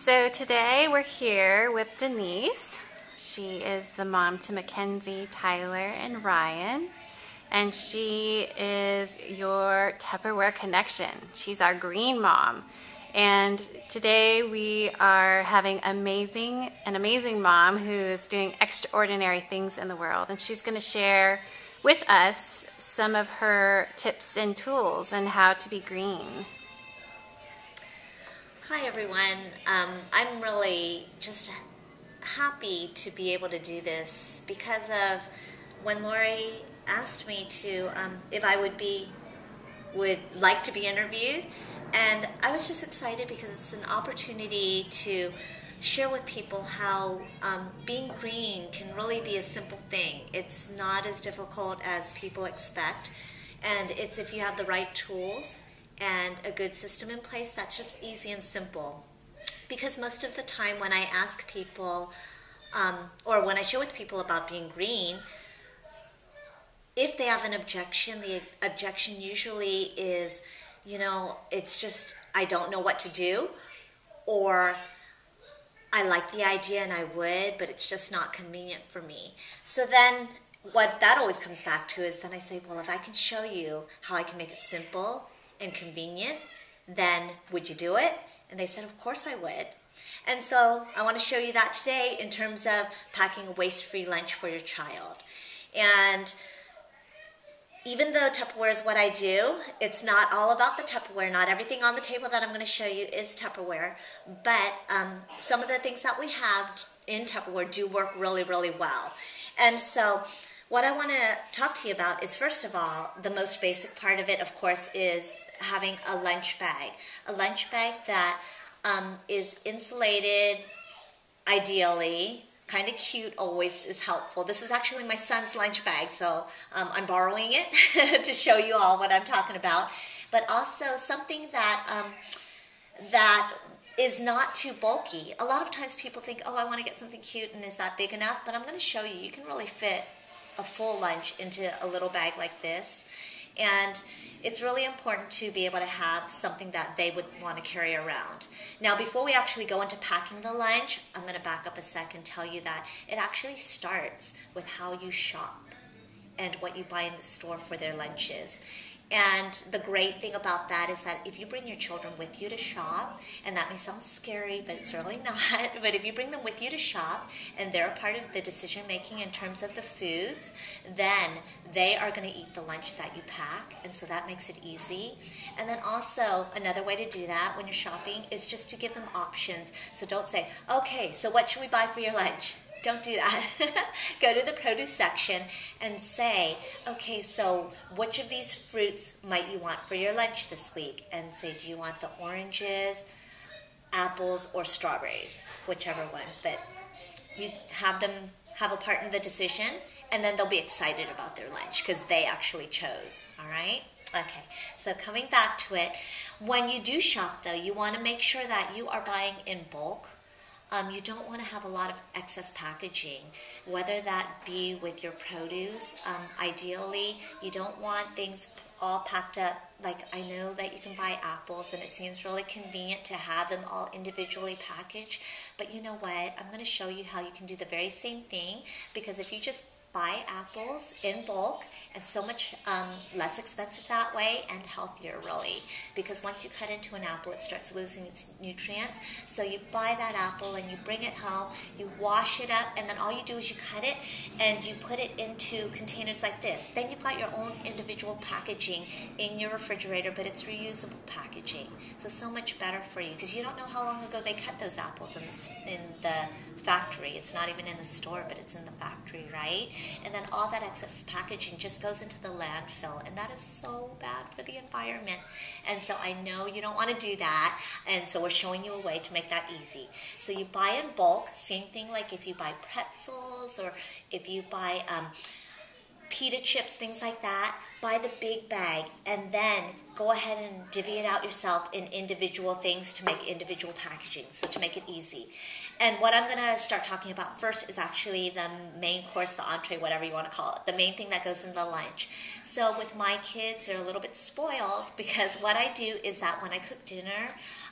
So today we're here with Denise. She is the mom to Mackenzie, Tyler, and Ryan. And she is your Tupperware connection. She's our green mom. And today we are having an amazing mom who's doing extraordinary things in the world. And she's going to share with us some of her tips and tools on how to be green. Hi everyone. I'm really just happy to be able to do this because of when Lori asked me to if I would like to be interviewed, and I was just excited because it's an opportunity to share with people how being green can really be a simple thing. It's not as difficult as people expect, and it's if you have the right tools and a good system in place, that's just easy and simple. Because most of the time when I ask people, or when I share with people about being green, if they have an objection, the objection usually is, it's just, I don't know what to do, or I like the idea and I would, but it's just not convenient for me. So then what that always comes back to is then I say, well, if I can show you how I can make it simple and convenient, then would you do it? And they said, of course I would. And so I want to show you that today in terms of packing a waste-free lunch for your child. And even though Tupperware is what I do, it's not all about the Tupperware. Not everything on the table that I'm going to show you is Tupperware. But some of the things that we have in Tupperware do work really, really well. And so what I want to talk to you about is, first of all, the most basic part of it, of course, is having a lunch bag. A lunch bag that is insulated, ideally. Kind of cute always is helpful. This is actually my son's lunch bag, so I'm borrowing it to show you all what I'm talking about. But also something that is not too bulky. A lot of times people think, oh, I want to get something cute, and is that big enough? But I'm going to show you, you can really fit a full lunch into a little bag like this. And it's really important to be able to have something that they would want to carry around. Now, before we actually go into packing the lunch, I'm going to back up a sec and tell you that it actually starts with how you shop and what you buy in the store for their lunches. And the great thing about that is that if you bring your children with you to shop, and that may sound scary, but it's really not, but if you bring them with you to shop and they're a part of the decision making in terms of the foods, then they are going to eat the lunch that you pack, and so that makes it easy. And then also another way to do that when you're shopping is just to give them options. So don't say, okay, so what should we buy for your lunch? Don't do that. Go to the produce section and say, okay, so which of these fruits might you want for your lunch this week? And say, do you want the oranges, apples, or strawberries? Whichever one. But you have them have a part in the decision, and then they'll be excited about their lunch because they actually chose. All right? Okay, so coming back to it, when you do shop, though, you want to make sure that you are buying in bulk. You don't want to have a lot of excess packaging, whether that be with your produce. Ideally, you don't want things all packed up. Like, I know that you can buy apples, and it seems really convenient to have them all individually packaged. But you know what? I'm going to show you how you can do the very same thing, because if you just buy apples in bulk, and so much less expensive that way, and healthier really, because once you cut into an apple it starts losing its nutrients. So you buy that apple and you bring it home, you wash it up, and then all you do is you cut it and you put it into containers like this. Then you've got your own individual packaging in your refrigerator, but it's reusable packaging, so much better for you, because you don't know how long ago they cut those apples in the factory. It's not even in the store, but it's in the factory, right? And then all that excess packaging just goes into the landfill, and that is so bad for the environment. And so I know you don't want to do that, and so we're showing you a way to make that easy. So you buy in bulk, same thing like if you buy pretzels or if you buy pita chips, things like that. Buy the big bag, and then go ahead and divvy it out yourself in individual things to make individual packaging, so to make it easy. And what I'm going to start talking about first is actually the main course, the entree, whatever you want to call it, the main thing that goes in the lunch. So with my kids, they're a little bit spoiled because what I do is that when I cook dinner,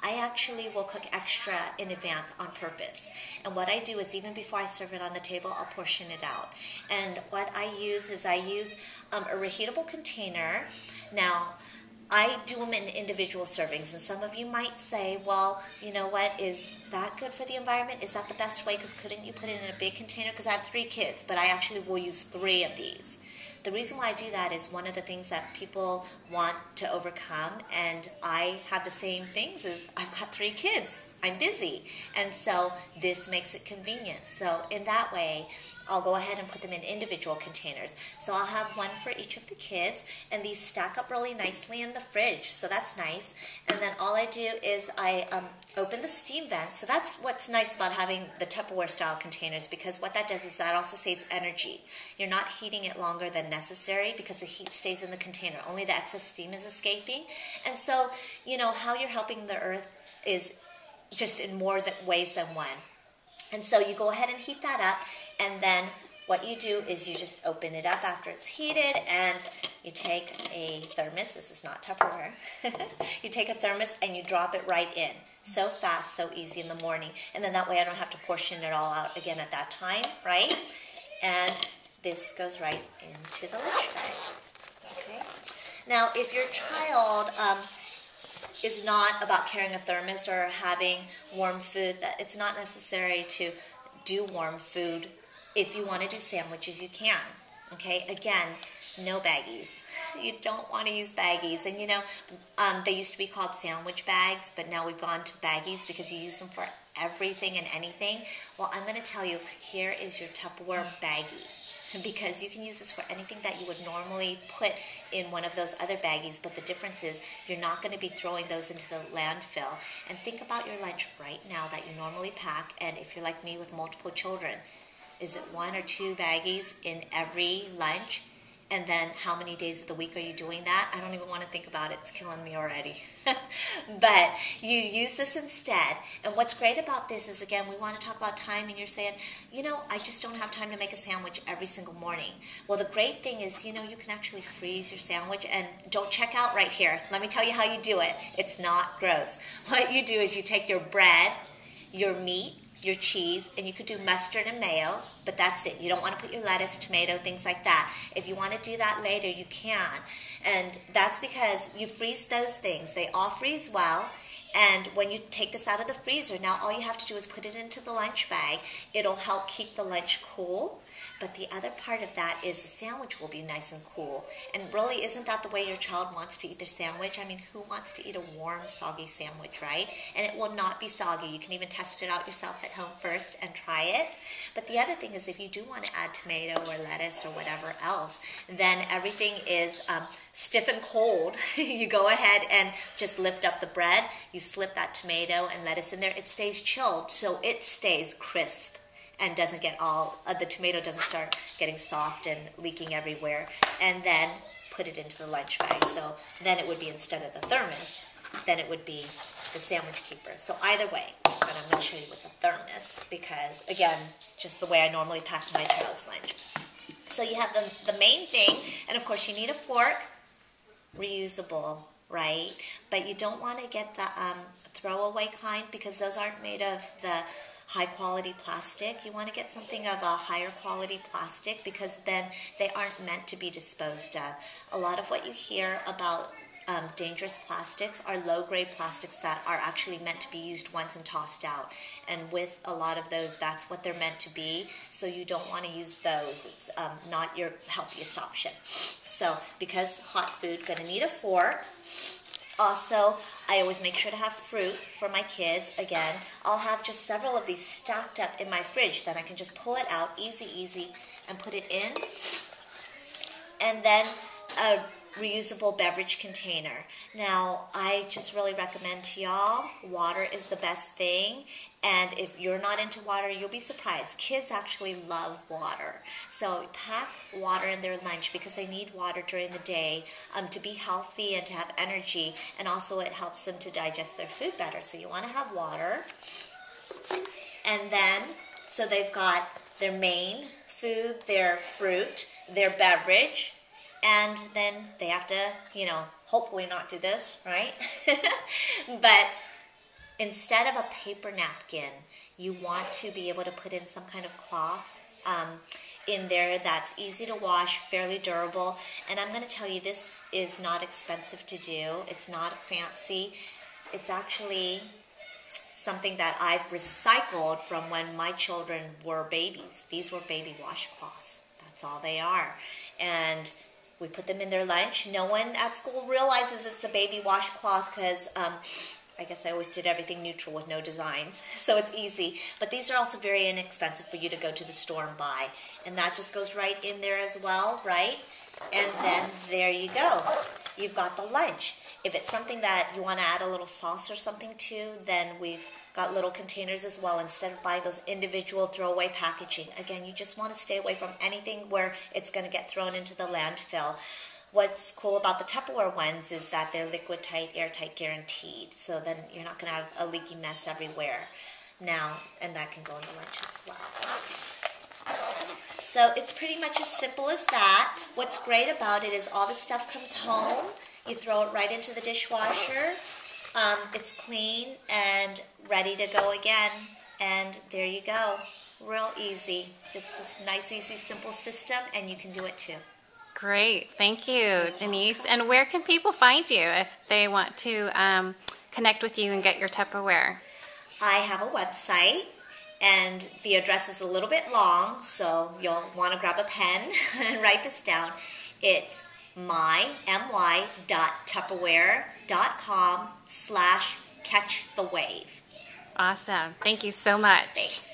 I actually will cook extra in advance on purpose. And what I do is even before I serve it on the table, I'll portion it out. And what I use is I use a reheatable container. Now, I do them in individual servings, and some of you might say, well, you know what, is that good for the environment? Is that the best way? Because couldn't you put it in a big container? Because I have 3 kids, but I actually will use 3 of these. The reason why I do that is one of the things that people want to overcome, and I have the same things, is I've got 3 kids. I'm busy, and so this makes it convenient. So in that way, I'll go ahead and put them in individual containers. So I'll have one for each of the kids, and these stack up really nicely in the fridge, so that's nice. And then all I do is I open the steam vent. So that's what's nice about having the Tupperware style containers, because what that does is that also saves energy. You're not heating it longer than necessary because the heat stays in the container. Only the excess steam is escaping. And so, you know, how you're helping the earth is just in more ways than one. And so you go ahead and heat that up, and then what you do is you just open it up after it's heated, and you take a thermos. This is not Tupperware. You take a thermos and you drop it right in. So fast, so easy in the morning. And then that way I don't have to portion it all out again at that time, right? And this goes right into the lunch bag. Okay. Now, if your child is not about carrying a thermos or having warm food, that it's not necessary to do warm food. If you want to do sandwiches, you can. Okay, again, no baggies. You don't want to use baggies. And you know, they used to be called sandwich bags, but now we've gone to baggies because you use them for everything and anything. Well, I'm going to tell you, here is your Tupperware baggie, because you can use this for anything that you would normally put in one of those other baggies, but the difference is you're not going to be throwing those into the landfill. And think about your lunch right now that you normally pack, and if you're like me with multiple children, is it 1 or 2 baggies in every lunch? And then how many days of the week are you doing that? I don't even want to think about it. It's killing me already. But you use this instead. And what's great about this is, again, we want to talk about time, and you're saying, you know, I just don't have time to make a sandwich every single morning. Well, the great thing is, you know, you can actually freeze your sandwich, and don't check out right here. Let me tell you how you do it. It's not gross. What you do is you take your bread, your meat, your cheese, and you could do mustard and mayo, but that's it. You don't want to put your lettuce, tomato, things like that. If you want to do that later, you can. And that's because you freeze those things. They all freeze well. And when you take this out of the freezer, now all you have to do is put it into the lunch bag. It'll help keep the lunch cool. But the other part of that is the sandwich will be nice and cool. And really, isn't that the way your child wants to eat their sandwich? I mean, who wants to eat a warm, soggy sandwich, right? And it will not be soggy. You can even test it out yourself at home first and try it. But the other thing is, if you do want to add tomato or lettuce or whatever else, then everything is stiff and cold. You go ahead and just lift up the bread. You slip that tomato and lettuce in there. It stays chilled, so it stays crisp and doesn't get the tomato doesn't start getting soft and leaking everywhere. And then put it into the lunch bag. So then it would be, instead of the thermos, then it would be the sandwich keeper. So either way, but I'm going to show you with the thermos, because again, just the way I normally pack my child's lunch. So you have the main thing, and of course you need a fork, reusable, right? But you don't want to get the throwaway kind, because those aren't made of the high quality plastic. You want to get something of a higher quality plastic, because then they aren't meant to be disposed of. A lot of what you hear about dangerous plastics are low-grade plastics that are actually meant to be used once and tossed out. And with a lot of those, that's what they're meant to be. So you don't want to use those. It's not your healthiest option. So because hot food, going to need a fork. Also, I always make sure to have fruit for my kids. Again, I'll have just several of these stacked up in my fridge. Then I can just pull it out, easy, and put it in. And then reusable beverage container. Now, I just really recommend to y'all, water is the best thing. And if you're not into water, you'll be surprised. Kids actually love water. So pack water in their lunch because they need water during the day to be healthy and to have energy. And also it helps them to digest their food better. So you want to have water. And then, so they've got their main food, their fruit, their beverage. And then they have to, hopefully not do this, right? But instead of a paper napkin, you want to be able to put in some kind of cloth in there that's easy to wash, fairly durable. And I'm going to tell you, this is not expensive to do. It's not fancy. It's actually something that I've recycled from when my children were babies. These were baby washcloths. That's all they are. And we put them in their lunch. No one at school realizes it's a baby washcloth because I guess I always did everything neutral with no designs. So it's easy. But these are also very inexpensive for you to go to the store and buy. And that just goes right in there as well, right? And then there you go. You've got the lunch. If it's something that you want to add a little sauce or something to, then we've got little containers as well instead of buying those individual throwaway packaging. Again, you just want to stay away from anything where it's going to get thrown into the landfill. What's cool about the Tupperware ones is that they're liquid tight, airtight guaranteed. So then you're not going to have a leaky mess everywhere. Now, and that can go in the lunch as well. So it's pretty much as simple as that. What's great about it is all the stuff comes home. You throw it right into the dishwasher. It's clean and ready to go again. And there you go. Real easy. Just a nice, easy, simple system, and you can do it too. Great. Thank you, Denise. And where can people find you if they want to connect with you and get your Tupperware? I have a website, and the address is a little bit long, so you'll want to grab a pen and write this down. It's my.tupperware.com/catchthewave. Awesome. Thank you so much. Thanks.